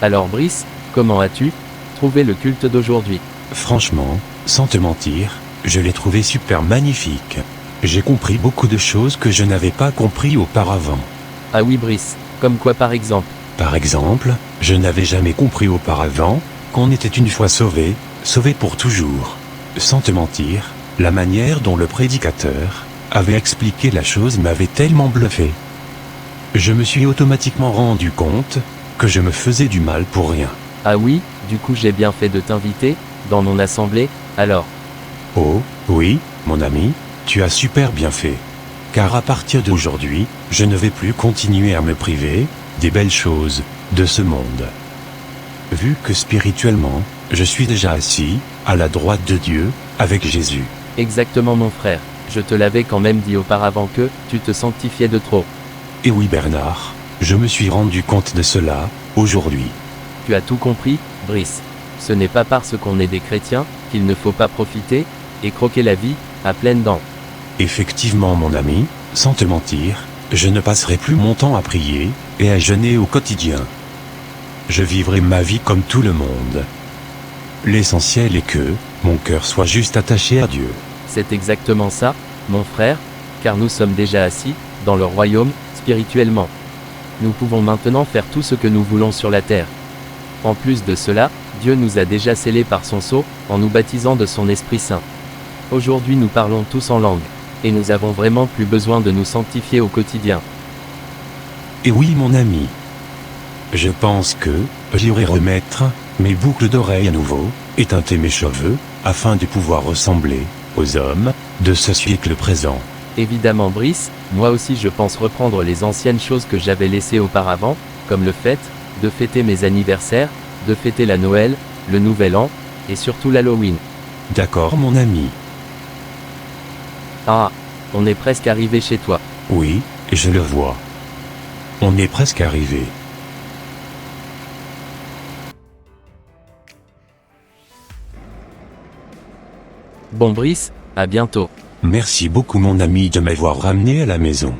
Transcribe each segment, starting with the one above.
Alors Brice, comment as-tu trouvé le culte d'aujourd'hui? Franchement, sans te mentir, je l'ai trouvé super magnifique. J'ai compris beaucoup de choses que je n'avais pas compris auparavant. Ah oui Brice, comme quoi par exemple? Par exemple, je n'avais jamais compris auparavant qu'on était une fois sauvé, sauvé pour toujours. Sans te mentir, la manière dont le prédicateur avait expliqué la chose m'avait tellement bluffé. Je me suis automatiquement rendu compte que je me faisais du mal pour rien. Ah oui, du coup j'ai bien fait de t'inviter dans mon assemblée, alors? Oh, oui, mon ami, tu as super bien fait. Car à partir d'aujourd'hui, je ne vais plus continuer à me priver des belles choses de ce monde. Vu que spirituellement, je suis déjà assis à la droite de Dieu avec Jésus. Exactement mon frère, je te l'avais quand même dit auparavant que tu te sanctifiais de trop. Et oui Bernard, je me suis rendu compte de cela aujourd'hui. Tu as tout compris, Brice. Ce n'est pas parce qu'on est des chrétiens qu'il ne faut pas profiter et croquer la vie à pleines dents. Effectivement mon ami, sans te mentir, je ne passerai plus mon temps à prier et à jeûner au quotidien. Je vivrai ma vie comme tout le monde. L'essentiel est que mon cœur soit juste attaché à Dieu. C'est exactement ça, mon frère, car nous sommes déjà assis dans le royaume, spirituellement. Nous pouvons maintenant faire tout ce que nous voulons sur la terre. En plus de cela, Dieu nous a déjà scellés par son sceau, en nous baptisant de son Esprit Saint. Aujourd'hui nous parlons tous en langue, et nous avons vraiment plus besoin de nous sanctifier au quotidien. Et oui mon ami. Je pense que j'irai remettre mes boucles d'oreilles à nouveau, et teinter mes cheveux, afin de pouvoir ressembler aux hommes de ce siècle présent. Évidemment Brice, moi aussi je pense reprendre les anciennes choses que j'avais laissées auparavant, comme le fait de fêter mes anniversaires, de fêter la Noël, le Nouvel An, et surtout l'Halloween. D'accord mon ami. Ah, on est presque arrivé chez toi. Oui, je le vois. On est presque arrivé. Bon Brice, à bientôt. Merci beaucoup mon ami de m'avoir ramené à la maison.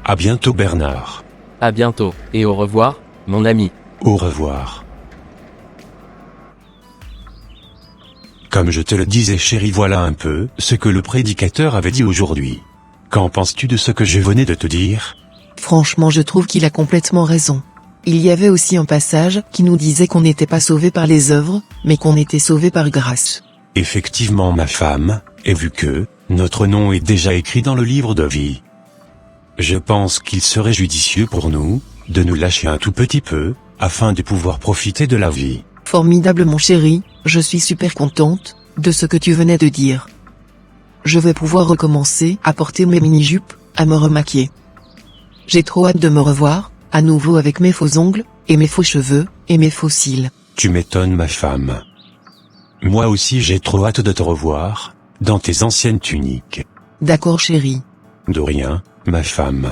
À bientôt Bernard. À bientôt, et au revoir, mon ami. Au revoir. Comme je te le disais chérie, voilà un peu ce que le prédicateur avait dit aujourd'hui. Qu'en penses-tu de ce que je venais de te dire? Franchement, je trouve qu'il a complètement raison. Il y avait aussi un passage qui nous disait qu'on n'était pas sauvé par les œuvres, mais qu'on était sauvé par grâce. Effectivement ma femme, et vu que notre nom est déjà écrit dans le livre de vie, je pense qu'il serait judicieux pour nous de nous lâcher un tout petit peu, afin de pouvoir profiter de la vie. Formidable mon chéri, je suis super contente de ce que tu venais de dire. Je vais pouvoir recommencer à porter mes mini-jupes, à me remaquiller. J'ai trop hâte de me revoir, à nouveau avec mes faux ongles, et mes faux cheveux, et mes faux cils. Tu m'étonnes ma femme. Moi aussi j'ai trop hâte de te revoir, dans tes anciennes tuniques. D'accord chéri. De rien, ma femme.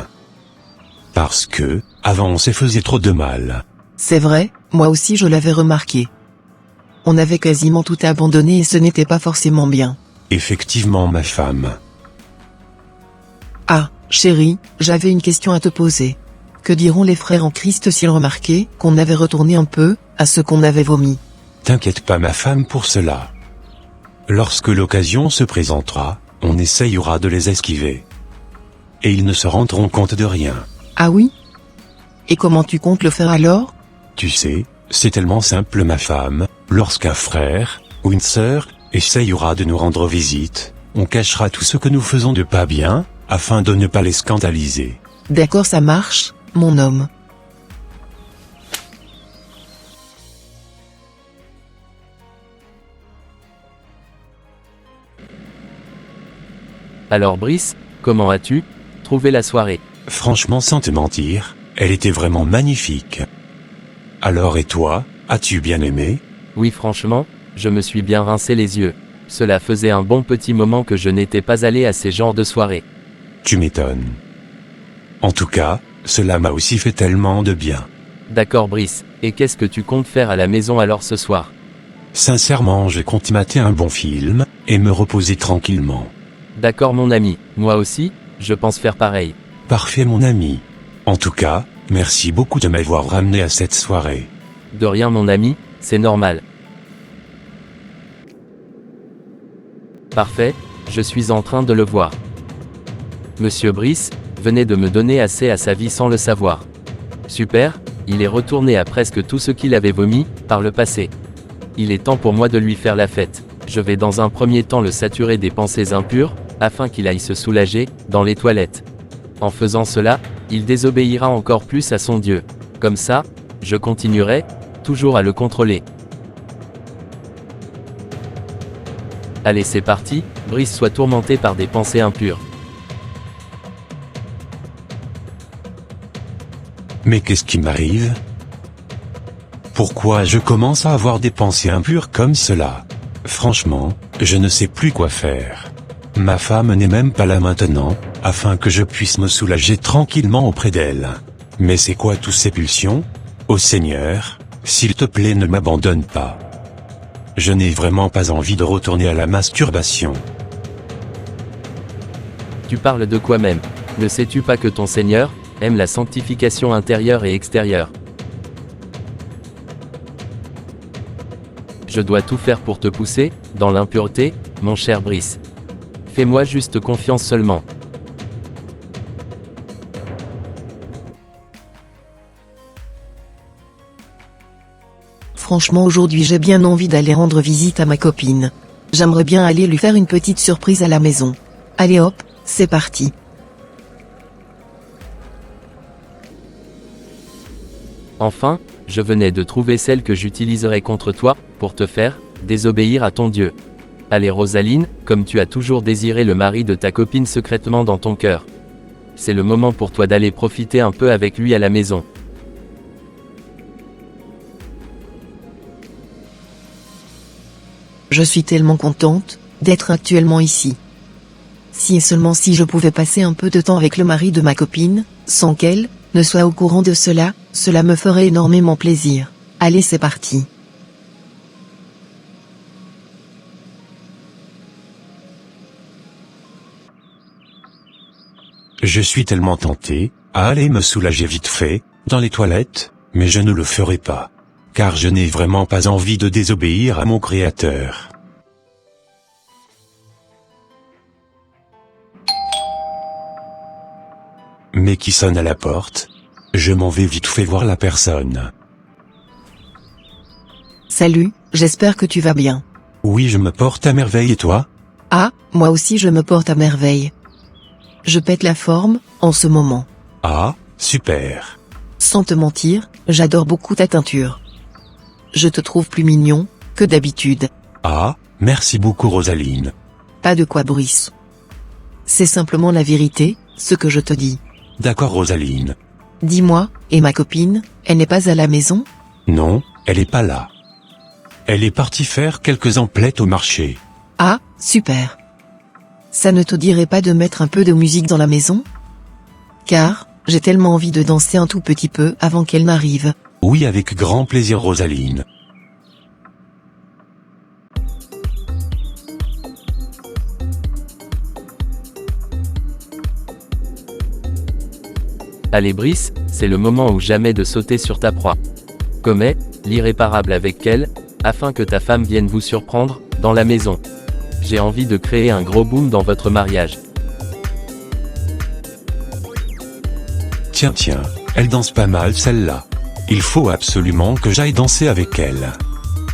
Parce que, avant on s'est faisait trop de mal. C'est vrai, moi aussi je l'avais remarqué. On avait quasiment tout abandonné et ce n'était pas forcément bien. Effectivement ma femme. Ah, chéri, j'avais une question à te poser. Que diront les frères en Christ s'ils remarquaient qu'on avait retourné un peu à ce qu'on avait vomi? T'inquiète pas ma femme pour cela. Lorsque l'occasion se présentera, on essayera de les esquiver. Et ils ne se rendront compte de rien. Ah oui? Et comment tu comptes le faire alors? Tu sais, c'est tellement simple ma femme, lorsqu'un frère, ou une sœur, essayera de nous rendre visite, on cachera tout ce que nous faisons de pas bien, afin de ne pas les scandaliser. D'accord ça marche, mon homme. Alors Brice, comment as-tu trouvé la soirée? Franchement sans te mentir, elle était vraiment magnifique. Alors et toi, as-tu bien aimé? Oui franchement, je me suis bien rincé les yeux. Cela faisait un bon petit moment que je n'étais pas allé à ces genres de soirées. Tu m'étonnes. En tout cas, cela m'a aussi fait tellement de bien. D'accord Brice, et qu'est-ce que tu comptes faire à la maison alors ce soir? Sincèrement je compte mater un bon film, et me reposer tranquillement. D'accord mon ami, moi aussi, je pense faire pareil. Parfait mon ami. En tout cas, merci beaucoup de m'avoir ramené à cette soirée. De rien mon ami, c'est normal. Parfait, je suis en train de le voir. Monsieur Brice venait de me donner assez à sa vie sans le savoir. Super, il est retourné à presque tout ce qu'il avait vomi par le passé. Il est temps pour moi de lui faire la fête. Je vais dans un premier temps le saturer des pensées impures, afin qu'il aille se soulager dans les toilettes. En faisant cela, il désobéira encore plus à son Dieu. Comme ça, je continuerai, toujours à le contrôler. Allez c'est parti, Brice soit tourmenté par des pensées impures. Mais qu'est-ce qui m'arrive? Pourquoi je commence à avoir des pensées impures comme cela? Franchement, je ne sais plus quoi faire. Ma femme n'est même pas là maintenant, afin que je puisse me soulager tranquillement auprès d'elle. Mais c'est quoi tous ces pulsions? Ô Seigneur, s'il te plaît ne m'abandonne pas. Je n'ai vraiment pas envie de retourner à la masturbation. Tu parles de quoi même? Ne sais-tu pas que ton Seigneur aime la sanctification intérieure et extérieure? Je dois tout faire pour te pousser dans l'impureté, mon cher Brice. Fais-moi juste confiance seulement. Franchement aujourd'hui j'ai bien envie d'aller rendre visite à ma copine. J'aimerais bien aller lui faire une petite surprise à la maison. Allez hop, c'est parti. Enfin, je venais de trouver celle que j'utiliserai contre toi, pour te faire désobéir à ton Dieu. Allez Rosaline, comme tu as toujours désiré le mari de ta copine secrètement dans ton cœur. C'est le moment pour toi d'aller profiter un peu avec lui à la maison. Je suis tellement contente d'être actuellement ici. Si et seulement si je pouvais passer un peu de temps avec le mari de ma copine, sans qu'elle ne soit au courant de cela, cela me ferait énormément plaisir. Allez c'est parti. Je suis tellement tenté à aller me soulager vite fait, dans les toilettes, mais je ne le ferai pas. Car je n'ai vraiment pas envie de désobéir à mon Créateur. Mais qui sonne à la porte? Je m'en vais vite fait voir la personne. Salut, j'espère que tu vas bien. Oui, je me porte à merveille et toi? Ah, moi aussi je me porte à merveille. Je pète la forme, en ce moment. Ah, super. Sans te mentir, j'adore beaucoup ta teinture. Je te trouve plus mignon que d'habitude. Ah, merci beaucoup Rosaline. Pas de quoi Brice. C'est simplement la vérité, ce que je te dis. D'accord Rosaline. Dis-moi, et ma copine, elle n'est pas à la maison? Non, elle est pas là. Elle est partie faire quelques emplettes au marché. Ah, super. Ça ne te dirait pas de mettre un peu de musique dans la maison? Car, j'ai tellement envie de danser un tout petit peu avant qu'elle n'arrive. Oui, avec grand plaisir Rosaline. Allez Brice, c'est le moment ou jamais de sauter sur ta proie. Commets l'irréparable avec elle, afin que ta femme vienne vous surprendre dans la maison. J'ai envie de créer un gros boom dans votre mariage. Tiens, elle danse pas mal celle-là. Il faut absolument que j'aille danser avec elle.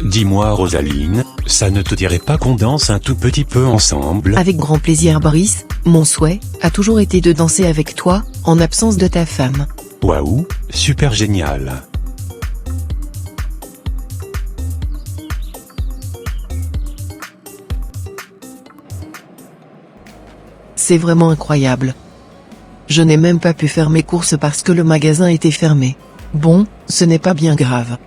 Dis-moi Rosaline, ça ne te dirait pas qu'on danse un tout petit peu ensemble? Avec grand plaisir Brice, mon souhait a toujours été de danser avec toi, en absence de ta femme. Waouh, super génial. C'est vraiment incroyable. Je n'ai même pas pu faire mes courses parce que le magasin était fermé. Bon, ce n'est pas bien grave.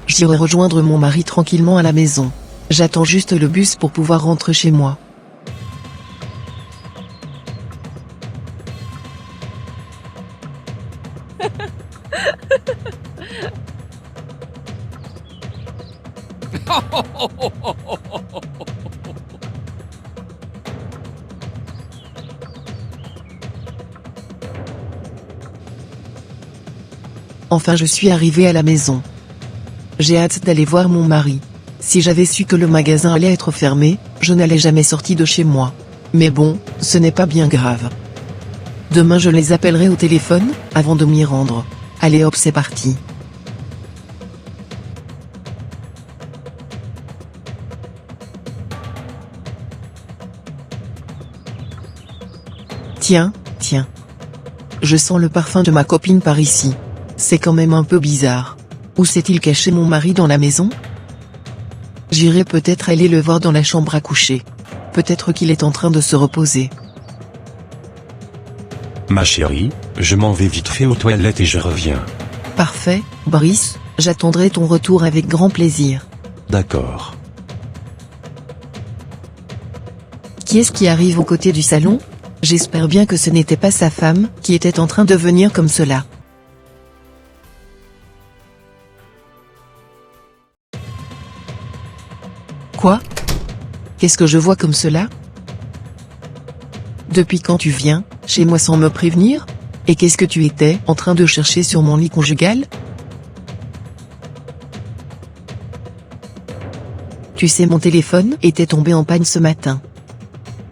J'irai rejoindre mon mari tranquillement à la maison. J'attends juste le bus pour pouvoir rentrer chez moi. Enfin je suis arrivé à la maison. J'ai hâte d'aller voir mon mari. Si j'avais su que le magasin allait être fermé, je n'allais jamais sortir de chez moi. Mais bon, ce n'est pas bien grave. Demain je les appellerai au téléphone, avant de m'y rendre. Allez hop, c'est parti. Tiens. Je sens le parfum de ma copine par ici. C'est quand même un peu bizarre. Où s'est-il caché mon mari dans la maison? J'irai peut-être aller le voir dans la chambre à coucher. Peut-être qu'il est en train de se reposer. Ma chérie, je m'en vais vite fait aux toilettes et je reviens. Parfait, Brice, j'attendrai ton retour avec grand plaisir. D'accord. Qui est-ce qui arrive aux côtés du salon? J'espère bien que ce n'était pas sa femme qui était en train de venir comme cela. Quoi? Qu'est-ce que je vois comme cela? Depuis quand tu viens chez moi sans me prévenir? Et qu'est-ce que tu étais en train de chercher sur mon lit conjugal? Tu sais, mon téléphone était tombé en panne ce matin.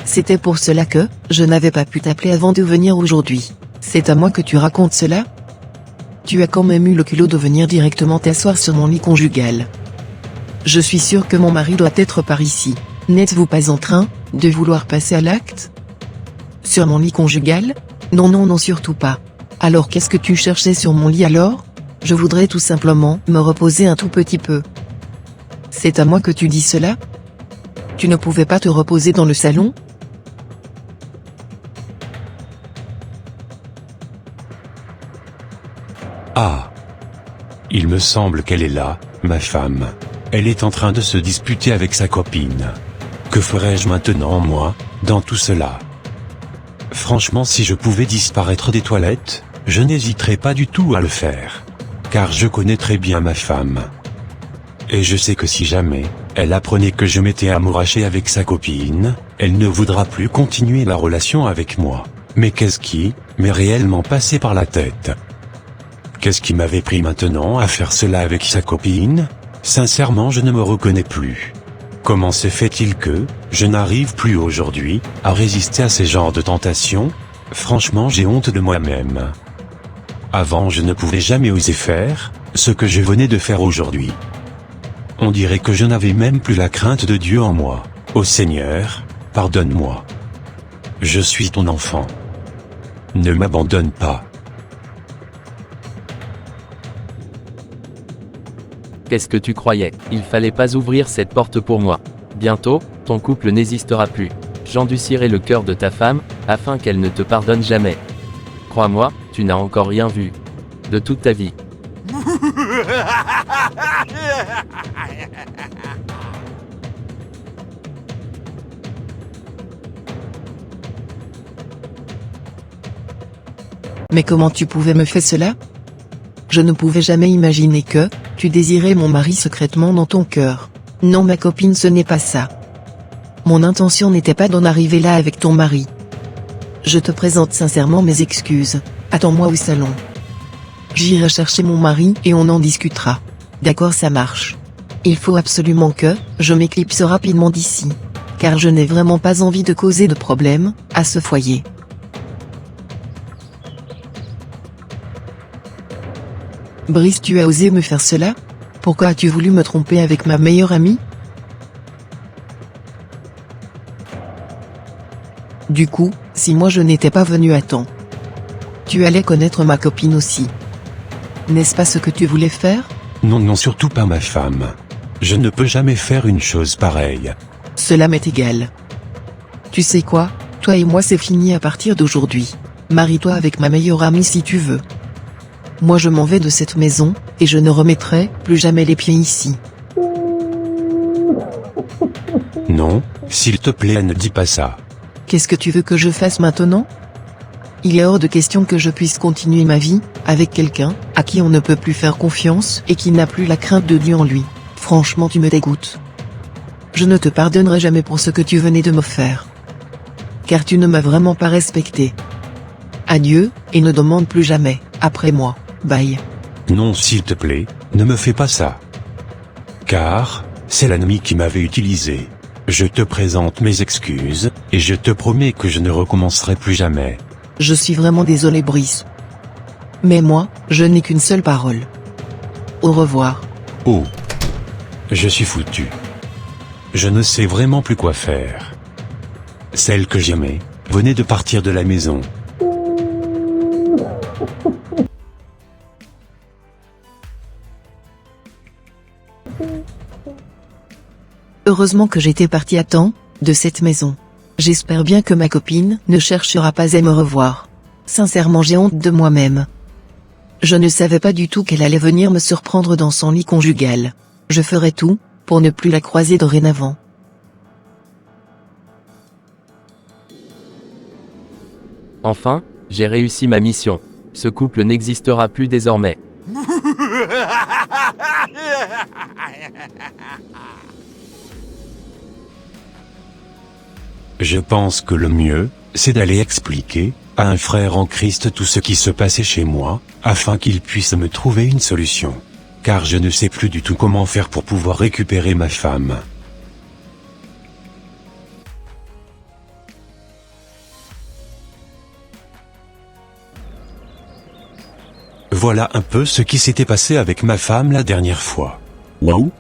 C'était pour cela que je n'avais pas pu t'appeler avant de venir aujourd'hui. C'est à moi que tu racontes cela? Tu as quand même eu le culot de venir directement t'asseoir sur mon lit conjugal. Je suis sûr que mon mari doit être par ici. N'êtes-vous pas en train de vouloir passer à l'acte? Sur mon lit conjugal? Non, surtout pas. Alors qu'est-ce que tu cherchais sur mon lit alors? Je voudrais tout simplement me reposer un tout petit peu. C'est à moi que tu dis cela? Tu ne pouvais pas te reposer dans le salon? Ah. Il me semble qu'elle est là, ma femme. Elle est en train de se disputer avec sa copine. Que ferais-je maintenant, moi, dans tout cela? Franchement, si je pouvais disparaître des toilettes, je n'hésiterais pas du tout à le faire. Car je connais très bien ma femme. Et je sais que si jamais elle apprenait que je m'étais amouraché avec sa copine, elle ne voudra plus continuer la relation avec moi. Mais qu'est-ce qui m'est réellement passé par la tête? Qu'est-ce qui m'avait pris maintenant à faire cela avec sa copine? Sincèrement, je ne me reconnais plus. Comment se fait-il que je n'arrive plus aujourd'hui à résister à ces genres de tentations? Franchement, j'ai honte de moi-même. Avant, je ne pouvais jamais oser faire ce que je venais de faire aujourd'hui. On dirait que je n'avais même plus la crainte de Dieu en moi. Ô Seigneur, pardonne-moi. Je suis ton enfant. Ne m'abandonne pas. Qu'est-ce que tu croyais? Il fallait pas ouvrir cette porte pour moi. Bientôt, ton couple n'existera plus. J'endurcirai le cœur de ta femme, afin qu'elle ne te pardonne jamais. Crois-moi, tu n'as encore rien vu. De toute ta vie. Mais comment tu pouvais me faire cela? Je ne pouvais jamais imaginer que tu désirais mon mari secrètement dans ton cœur. Non, ma copine, ce n'est pas ça. Mon intention n'était pas d'en arriver là avec ton mari. Je te présente sincèrement mes excuses. Attends-moi au salon. J'irai chercher mon mari et on en discutera. D'accord, ça marche. Il faut absolument que je m'éclipse rapidement d'ici. Car je n'ai vraiment pas envie de causer de problème à ce foyer. Brice, tu as osé me faire cela? Pourquoi as-tu voulu me tromper avec ma meilleure amie? Du coup, si moi je n'étais pas venu à temps, tu allais connaître ma copine aussi. N'est-ce pas ce que tu voulais faire? Non, surtout pas ma femme. Je ne peux jamais faire une chose pareille. Cela m'est égal. Tu sais quoi? Toi et moi c'est fini à partir d'aujourd'hui. Marie-toi avec ma meilleure amie si tu veux. Moi je m'en vais de cette maison, et je ne remettrai plus jamais les pieds ici. Non, s'il te plaît, ne dis pas ça. Qu'est-ce que tu veux que je fasse maintenant? Il est hors de question que je puisse continuer ma vie avec quelqu'un à qui on ne peut plus faire confiance et qui n'a plus la crainte de Dieu en lui. Franchement, tu me dégoûtes. Je ne te pardonnerai jamais pour ce que tu venais de me faire. Car tu ne m'as vraiment pas respecté. Adieu, et ne demande plus jamais après moi. Bye. Non, s'il te plaît, ne me fais pas ça. car c'est l'ennemi qui m'avait utilisé. Je te présente mes excuses, et je te promets que je ne recommencerai plus jamais. Je suis vraiment désolé, Brice. Mais moi, je n'ai qu'une seule parole. Au revoir. Oh. Je suis foutu. Je ne sais vraiment plus quoi faire. Celle que j'aimais venait de partir de la maison. Heureusement que j'étais parti à temps de cette maison. J'espère bien que ma copine ne cherchera pas à me revoir. Sincèrement, j'ai honte de moi-même. Je ne savais pas du tout qu'elle allait venir me surprendre dans son lit conjugal. Je ferai tout pour ne plus la croiser dorénavant. Enfin, j'ai réussi ma mission. Ce couple n'existera plus désormais. Je pense que le mieux, c'est d'aller expliquer à un frère en Christ tout ce qui se passait chez moi, afin qu'il puisse me trouver une solution. Car je ne sais plus du tout comment faire pour pouvoir récupérer ma femme. Voilà un peu ce qui s'était passé avec ma femme la dernière fois. Waouh!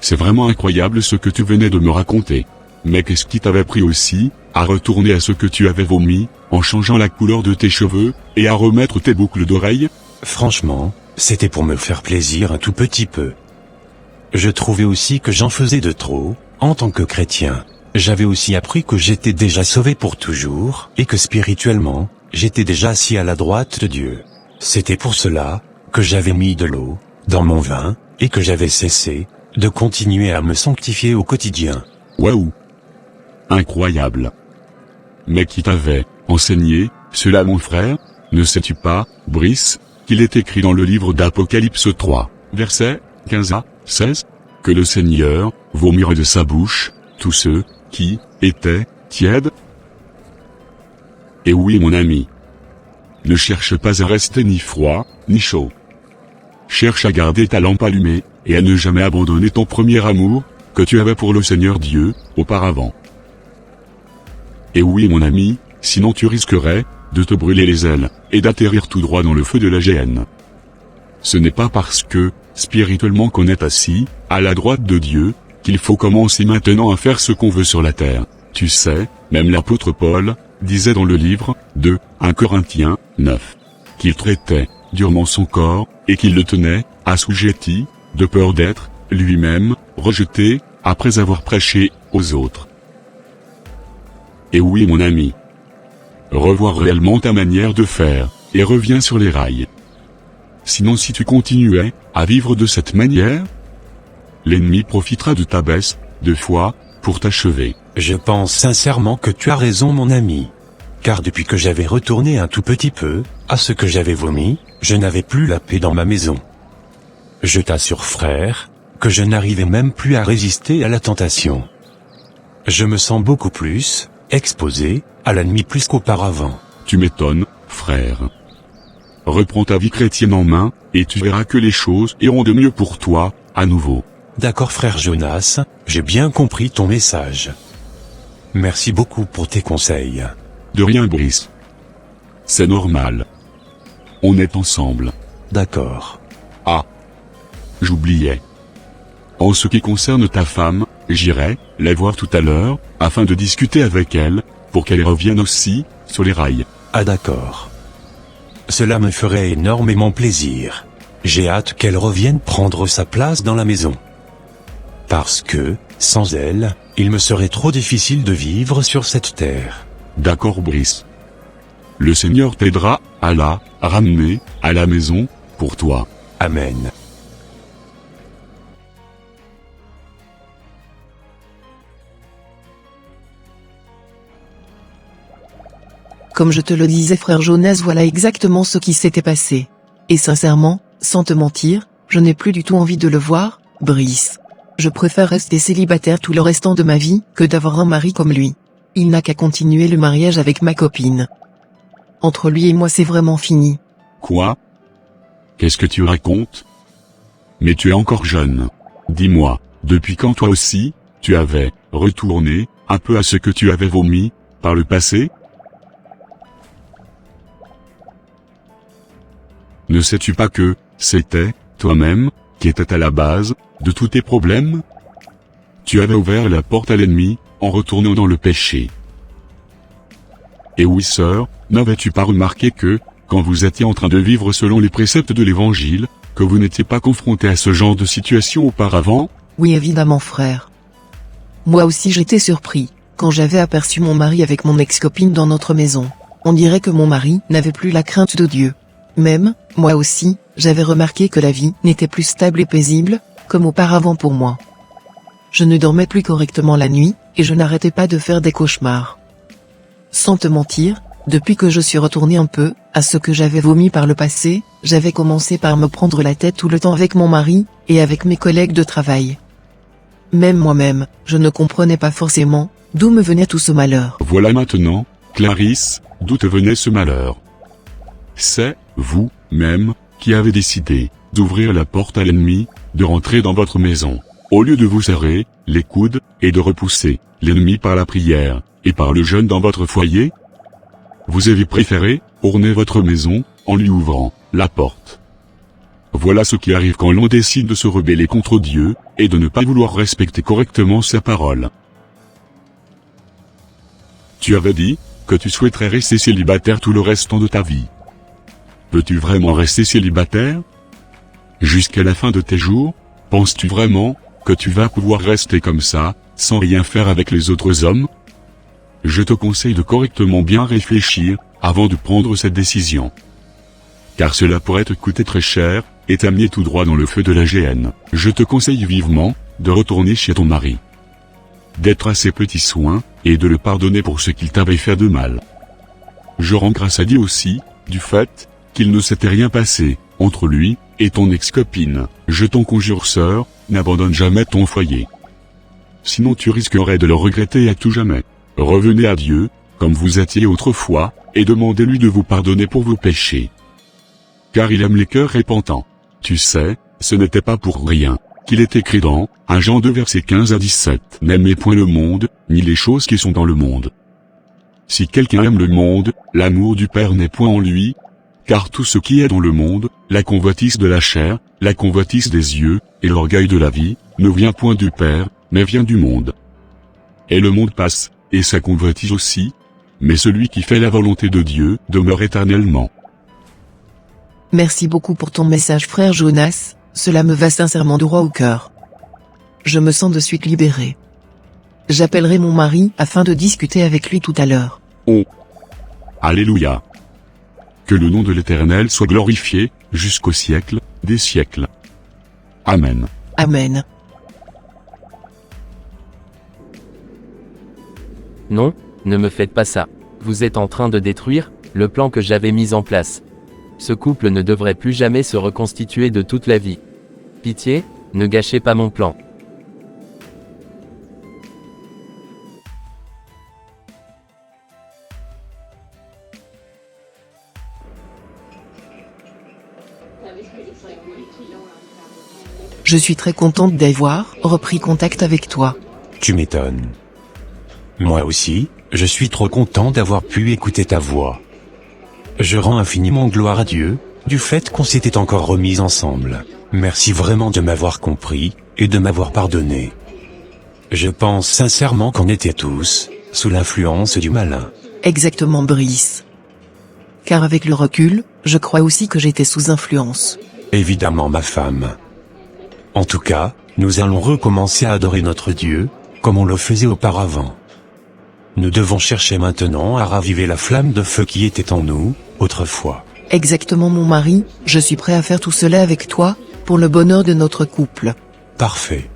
C'est vraiment incroyable ce que tu venais de me raconter. Mais qu'est-ce qui t'avait pris aussi, à retourner à ce que tu avais vomi, en changeant la couleur de tes cheveux, et à remettre tes boucles d'oreilles? Franchement, c'était pour me faire plaisir un tout petit peu. Je trouvais aussi que j'en faisais de trop, en tant que chrétien. J'avais aussi appris que j'étais déjà sauvé pour toujours, et que spirituellement, j'étais déjà assis à la droite de Dieu. C'était pour cela que j'avais mis de l'eau dans mon vin, et que j'avais cessé de continuer à me sanctifier au quotidien. Waouh! Incroyable! Mais qui t'avait enseigné cela, mon frère? Ne sais-tu pas, Brice, qu'il est écrit dans le livre d'Apocalypse 3, versets 15 à 16, que le Seigneur vomira de sa bouche tous ceux qui étaient tièdes? Et oui, mon ami. Ne cherche pas à rester ni froid, ni chaud. Cherche à garder ta lampe allumée, et à ne jamais abandonner ton premier amour, que tu avais pour le Seigneur Dieu, auparavant. Et oui, mon ami, sinon tu risquerais de te brûler les ailes, et d'atterrir tout droit dans le feu de la géhenne. Ce n'est pas parce que, spirituellement qu'on est assis, à la droite de Dieu, qu'il faut commencer maintenant à faire ce qu'on veut sur la terre. Tu sais, même l'apôtre Paul disait dans le livre de 1 Corinthiens 9, qu'il traitait durement son corps, et qu'il le tenait assujetti, de peur d'être, lui-même, rejeté, après avoir prêché aux autres. Et oui, mon ami. Revois réellement ta manière de faire, et reviens sur les rails. Sinon, si tu continuais à vivre de cette manière, l'ennemi profitera de ta baisse de foi pour t'achever. Je pense sincèrement que tu as raison, mon ami. Car depuis que j'avais retourné un tout petit peu à ce que j'avais vomi, je n'avais plus la paix dans ma maison. Je t'assure, frère, que je n'arrivais même plus à résister à la tentation. Je me sens beaucoup plus exposé à l'ennemi plus qu'auparavant. Tu m'étonnes, frère. Reprends ta vie chrétienne en main, et tu verras que les choses iront de mieux pour toi, à nouveau. D'accord, frère Jonas, j'ai bien compris ton message. Merci beaucoup pour tes conseils. De rien, Brice. C'est normal. On est ensemble. D'accord. Ah. J'oubliais. En ce qui concerne ta femme, j'irai la voir tout à l'heure, afin de discuter avec elle, pour qu'elle revienne aussi sur les rails. Ah d'accord. Cela me ferait énormément plaisir. J'ai hâte qu'elle revienne prendre sa place dans la maison. Parce que, sans elle, il me serait trop difficile de vivre sur cette terre. D'accord, Brice. Le Seigneur t'aidera à la ramener à la maison, pour toi. Amen. Comme je te le disais, frère Jonas, voilà exactement ce qui s'était passé. Et sincèrement, sans te mentir, je n'ai plus du tout envie de le voir, Brice. Je préfère rester célibataire tout le restant de ma vie que d'avoir un mari comme lui. Il n'a qu'à continuer le mariage avec ma copine. Entre lui et moi, c'est vraiment fini. Quoi? Qu'est-ce que tu racontes? Mais tu es encore jeune. Dis-moi, depuis quand toi aussi, tu avais retourné un peu à ce que tu avais vomi par le passé? Ne sais-tu pas que c'était toi-même qui étais à la base de tous tes problèmes? Tu avais ouvert la porte à l'ennemi en retournant dans le péché. Et oui, sœur, n'avais-tu pas remarqué que, quand vous étiez en train de vivre selon les préceptes de l'Évangile, que vous n'étiez pas confronté à ce genre de situation auparavant? Oui, évidemment, frère. Moi aussi j'étais surpris, quand j'avais aperçu mon mari avec mon ex-copine dans notre maison. On dirait que mon mari n'avait plus la crainte de Dieu. Même, moi aussi, j'avais remarqué que la vie n'était plus stable et paisible, comme auparavant pour moi. Je ne dormais plus correctement la nuit, et je n'arrêtais pas de faire des cauchemars. Sans te mentir, depuis que je suis retourné un peu à ce que j'avais vomi par le passé, j'avais commencé par me prendre la tête tout le temps avec mon mari, et avec mes collègues de travail. Même moi-même, je ne comprenais pas forcément d'où me venait tout ce malheur. Voilà maintenant, Clarisse, d'où te venait ce malheur. C'est vous-même qui avez décidé d'ouvrir la porte à l'ennemi, de rentrer dans votre maison, au lieu de vous serrer les coudes et de repousser l'ennemi par la prière et par le jeûne dans votre foyer. Vous avez préféré orner votre maison en lui ouvrant la porte. Voilà ce qui arrive quand l'on décide de se rebeller contre Dieu et de ne pas vouloir respecter correctement sa parole. Tu avais dit que tu souhaiterais rester célibataire tout le restant de ta vie. Peux-tu vraiment rester célibataire? Jusqu'à la fin de tes jours, penses-tu vraiment que tu vas pouvoir rester comme ça, sans rien faire avec les autres hommes? Je te conseille de correctement bien réfléchir avant de prendre cette décision. Car cela pourrait te coûter très cher et t'amener tout droit dans le feu de la géhenne. Je te conseille vivement de retourner chez ton mari, d'être à ses petits soins et de le pardonner pour ce qu'il t'avait fait de mal. Je rends grâce à Dieu aussi du fait qu'il ne s'était rien passé entre lui et ton ex-copine. Je t'en conjure, sœur, n'abandonne jamais ton foyer. Sinon tu risquerais de le regretter à tout jamais. Revenez à Dieu, comme vous étiez autrefois, et demandez-lui de vous pardonner pour vos péchés. Car il aime les cœurs repentants. Tu sais, ce n'était pas pour rien qu'il est écrit dans 1 Jean 2 versets 15 à 17. N'aimez point le monde, ni les choses qui sont dans le monde. Si quelqu'un aime le monde, l'amour du Père n'est point en lui. Car tout ce qui est dans le monde, la convoitise de la chair, la convoitise des yeux, et l'orgueil de la vie, ne vient point du Père, mais vient du monde. Et le monde passe, et sa convoitise aussi, mais celui qui fait la volonté de Dieu demeure éternellement. Merci beaucoup pour ton message, frère Jonas, cela me va sincèrement droit au cœur. Je me sens de suite libéré. J'appellerai mon mari afin de discuter avec lui tout à l'heure. Oh! Alléluia! Que le nom de l'Éternel soit glorifié, jusqu'au siècle des siècles. Amen. Amen. Non, ne me faites pas ça. Vous êtes en train de détruire le plan que j'avais mis en place. Ce couple ne devrait plus jamais se reconstituer de toute la vie. Pitié, ne gâchez pas mon plan. Je suis très contente d'avoir repris contact avec toi. Tu m'étonnes. Moi aussi, je suis trop content d'avoir pu écouter ta voix. Je rends infiniment gloire à Dieu, du fait qu'on s'était encore remis ensemble. Merci vraiment de m'avoir compris, et de m'avoir pardonné. Je pense sincèrement qu'on était tous sous l'influence du malin. Exactement, Brice. Car avec le recul, je crois aussi que j'étais sous influence. Évidemment, ma femme. En tout cas, nous allons recommencer à adorer notre Dieu, comme on le faisait auparavant. Nous devons chercher maintenant à raviver la flamme de feu qui était en nous, autrefois. Exactement, mon mari, je suis prêt à faire tout cela avec toi, pour le bonheur de notre couple. Parfait.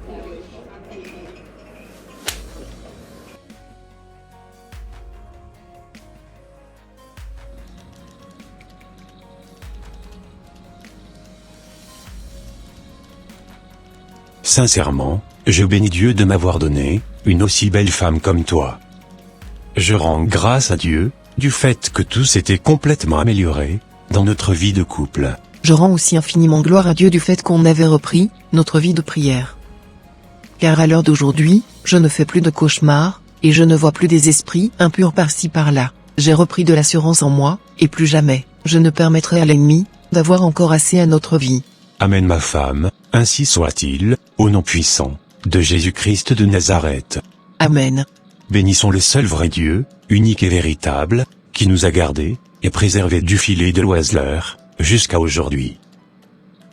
Sincèrement, je bénis Dieu de m'avoir donné une aussi belle femme comme toi. Je rends grâce à Dieu du fait que tout s'était complètement amélioré dans notre vie de couple. Je rends aussi infiniment gloire à Dieu du fait qu'on avait repris notre vie de prière. car à l'heure d'aujourd'hui, je ne fais plus de cauchemars, et je ne vois plus des esprits impurs par-ci par-là. J'ai repris de l'assurance en moi, et plus jamais, je ne permettrai à l'ennemi d'avoir encore assez à notre vie. Amen ma femme, ainsi soit-il, au nom puissant de Jésus-Christ de Nazareth. Amen. Bénissons le seul vrai Dieu, unique et véritable, qui nous a gardés et préservés du filet de l'oiseleur, jusqu'à aujourd'hui.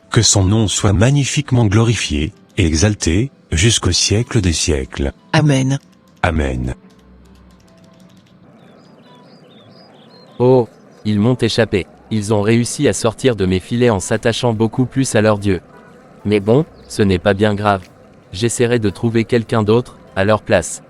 Que son nom soit magnifiquement glorifié et exalté, jusqu'au siècle des siècles. Amen. Amen. Oh, ils m'ont échappé. Ils ont réussi à sortir de mes filets en s'attachant beaucoup plus à leur Dieu. Mais bon, ce n'est pas bien grave. J'essaierai de trouver quelqu'un d'autre, à leur place.